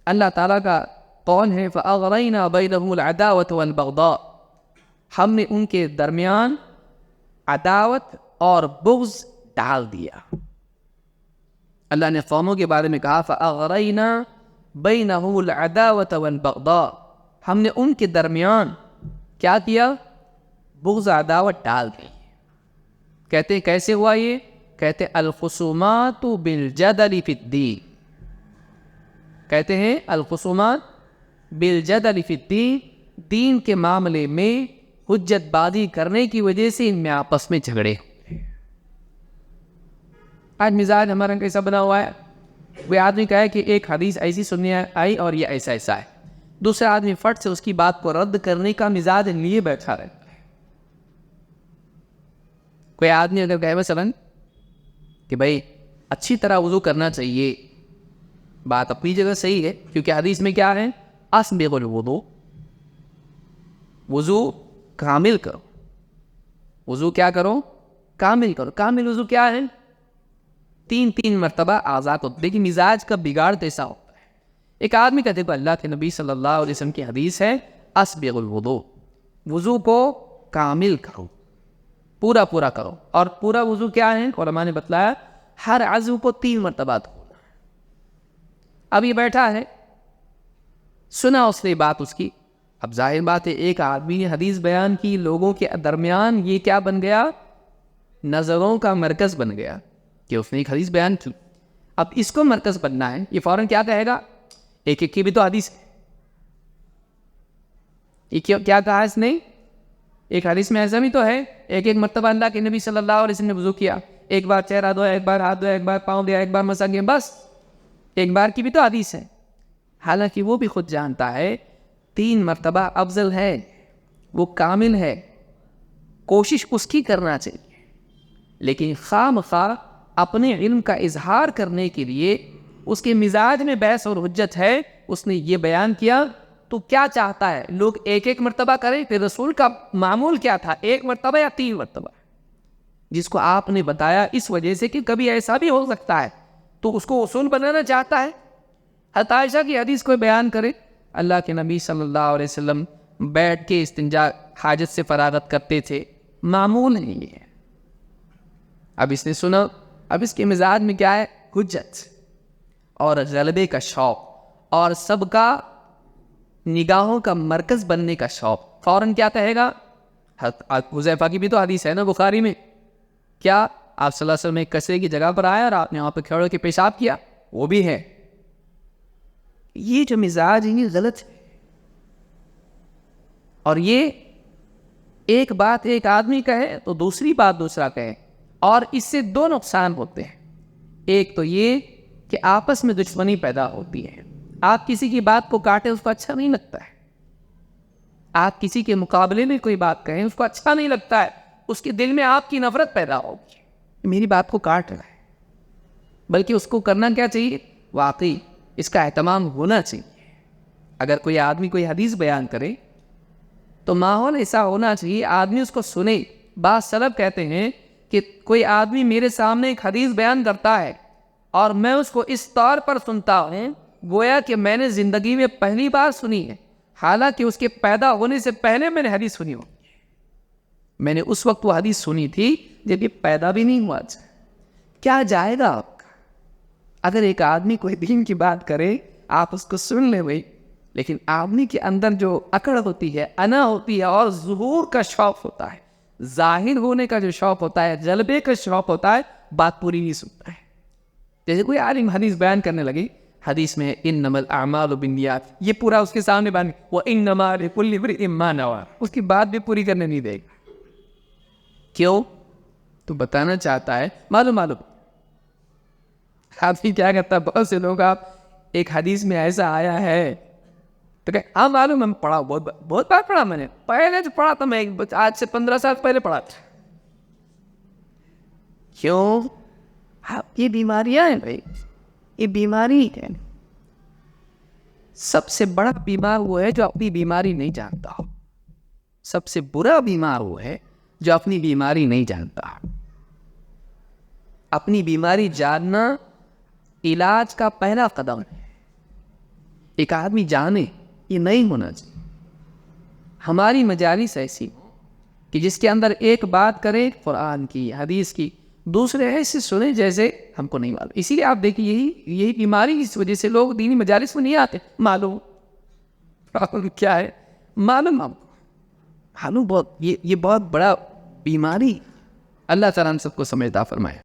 اللہ تعالیٰ کا قول ہے فَأَغْرَيْنَا بَيْنَهُمُ الْعَدَاوَةَ وَالْبَغْضَاءَ، ہم نے ان کے درمیان عداوت اور بغض ڈال دیا۔ اللہ نے قوموں کے بارے میں کہا فَأَغْرَيْنَا بَيْنَهُمُ الْعَدَاوَةَ وَالْبَغْضَاءَ، ہم نے ان کے درمیان کیا کیا؟ بغض عداوت ڈال دی۔ کہتے ہیں کیسے ہوا یہ؟ کہتے ہیں الخصومات بالجدل فی الدین، کہتے ہیں الخصومات بالجدل فی الدین، دین کے معاملے میں حجت بازی کرنے کی وجہ سے ان میں آپس میں جھگڑے۔ آج مزاج ہمارا کیسا بنا ہوا ہے؟ وہ آدمی کہے کہ ایک حدیث ایسی سننے آئی اور یہ ایسا ایسا ہے، دوسرا آدمی فٹ سے اس کی بات کو رد کرنے کا مزاج لیے بیٹھا رہتا ہے۔ کوئی آدمی اگر کہے مثلاً کہ بھائی اچھی طرح وضو کرنا چاہیے، بات اپنی جگہ صحیح ہے، کیونکہ حدیث میں کیا ہے؟ اسبغ الوضو، وضو کامل کرو، وضو کیا کرو؟ کامل کرو۔ کامل وضو کیا ہے؟ 3 مرتبہ اعضاء کو۔ لیکن مزاج کا بگاڑ کیسا ہوتا ہے؟ ایک آدمی کہتے کہ اللہ کے نبی صلی اللہ علیہ وسلم کی حدیث ہے اسبغ الوضو، وضو کو کامل کرو، پورا پورا کرو۔ اور پورا وضو کیا ہے؟ علماء نے بتلایا ہر عضو کو 3 مرتبہ دھونا۔ اب یہ بیٹھا ہے، سنا اس نے بات اس کی، اب ظاہر بات ہے ایک آدمی نے حدیث بیان کی، لوگوں کے درمیان یہ کیا بن گیا؟ نظروں کا مرکز بن گیا کہ اس نے ایک حدیث بیان کی۔ اب اس کو مرکز بننا ہے، یہ فوراً کیا کہے گا؟ ایک ایک کی بھی تو حدیث ہے، یہ کیا کہا اس نے؟ ایک حدیث میں ایسا بھی تو ہے، ایک ایک مرتبہ اللہ کے نبی صلی اللہ علیہ وسلم نے وضو کیا، ایک بار چہرہ دھویا، ایک بار ہاتھ دھویا، ایک بار پاؤں دیا، ایک بار مسا کیا، بس ایک بار کی بھی تو حدیث ہے۔ حالانکہ وہ بھی خود جانتا ہے 3 مرتبہ افضل ہے، وہ کامل ہے، کوشش اس کی کرنا چاہیے، لیکن خواہ مخواہ اپنے علم کا اظہار کرنے کے لیے اس کے مزاج میں بحث اور حجت ہے، اس نے یہ بیان کیا تو کیا چاہتا ہے؟ لوگ ایک ایک مرتبہ کریں؟ پھر رسول کا معمول کیا تھا؟ 1 مرتبہ یا 3 مرتبہ، جس کو آپ نے بتایا اس وجہ سے کہ کبھی ایسا بھی ہو سکتا ہے، تو اس کو اصول بنانا چاہتا ہے۔ حضرت عائشہ کی حدیث کو بیان کرے، اللہ کے نبی صلی اللہ علیہ وسلم بیٹھ کے استنجا حاجت سے فراغت کرتے تھے، معمول نہیں ہے۔ اب اس نے سنا، اب اس کے مزاج میں کیا ہے؟ حجت اور غلبے کا شوق اور سب کا نگاہوں کا مرکز بننے کا شوق، فوراً کیا کہے گا؟ حذیفہ کی بھی تو حدیث ہے نا بخاری میں، کیا آپ صلی اللہ علیہ وسلم ایک کچرے کی جگہ پر آیا اور آپ نے وہاں پہ کھڑے ہو کے پیشاب کیا؟ وہ بھی ہے۔ یہ جو مزاج ہے یہ غلط ہے، اور یہ ایک بات ایک آدمی کہے تو دوسری بات دوسرا کہے، اور اس سے 2 نقصان ہوتے ہیں۔ ایک تو یہ کہ آپس میں دشمنی پیدا ہوتی ہے، آپ کسی کی بات کو کاٹیں اس کو اچھا نہیں لگتا ہے، آپ کسی کے مقابلے میں کوئی بات کہیں اس کو اچھا نہیں لگتا ہے، اس کے دل میں آپ کی نفرت پیدا ہوگی، میری بات کو کاٹ رہا ہے۔ بلکہ اس کو کرنا کیا چاہیے؟ واقعی اس کا اہتمام ہونا چاہیے۔ اگر کوئی آدمی کوئی حدیث بیان کرے تو ماحول ایسا ہونا چاہیے آدمی اس کو سنے۔ بعض سلف کہتے ہیں کہ کوئی آدمی میرے سامنے ایک حدیث بیان کرتا ہے اور میں اس کو اس طور پر سنتا ہوں گویا کہ میں نے زندگی میں پہلی بار سنی ہے، حالانکہ اس کے پیدا ہونے سے پہلے میں نے حدیث سنی ہو، میں نے اس وقت وہ حدیث سنی تھی جب یہ پیدا بھی نہیں ہوا۔ کیا جائے گا آپ کا؟ اگر ایک آدمی کوئی دین کی بات کرے آپ اس کو سن لیں بھائی، لیکن آدمی کے اندر جو اکڑ ہوتی ہے، انا ہوتی ہے، اور ظہور کا شوق ہوتا ہے، ظاہر ہونے کا جو شوق ہوتا ہے، جلبے کا شوق ہوتا ہے، بات پوری نہیں سنتا ہے۔ جیسے کوئی عالم حدیث بیان کرنے لگی، حدیث میں انما الاعمال بالنیات، یہ پورا اس کے سامنے بیان، وانما لکل امرئ ما نوی، اس کی بات بھی پوری کرنے نہیں دے گا۔ کیوں؟ تو بتانا چاہتا ہے معلوم آدمی کیا کرتا ہے، بہت سے لوگ آپ ایک حدیث میں ایسا آیا ہے تو کہ ہاں معلوم ہے، پڑھا بہت بار پڑھا، میں نے پہلے جو پڑھا تھا، میں آج سے 15 سال پہلے پڑھا تھا۔ کیوں؟ یہ بیماریاں ہیں بھائی، یہ بیماری ہے۔ سب سے بڑا بیمار وہ ہے جو اپنی بیماری نہیں جانتا ہو، سب سے برا بیمار وہ ہے جو اپنی بیماری نہیں جانتا۔ اپنی بیماری جاننا علاج کا پہلا قدم ہے۔ ایک آدمی جانے یہ نہیں ہونا چاہیے. ہماری مجالس ایسی ہو کہ جس کے اندر ایک بات کرے قرآن کی حدیث کی, دوسرے ایسے سنیں جیسے ہم کو نہیں معلوم. اسی لیے آپ دیکھیے یہی بیماری اس وجہ سے لوگ دینی مجالس میں نہیں آتے. معلوم کیا ہے, معلوم ہم معلوم بہت یہ بہت بڑا بیماری. اللہ تعالیٰ ہم سب کو سمجھدار فرمائے.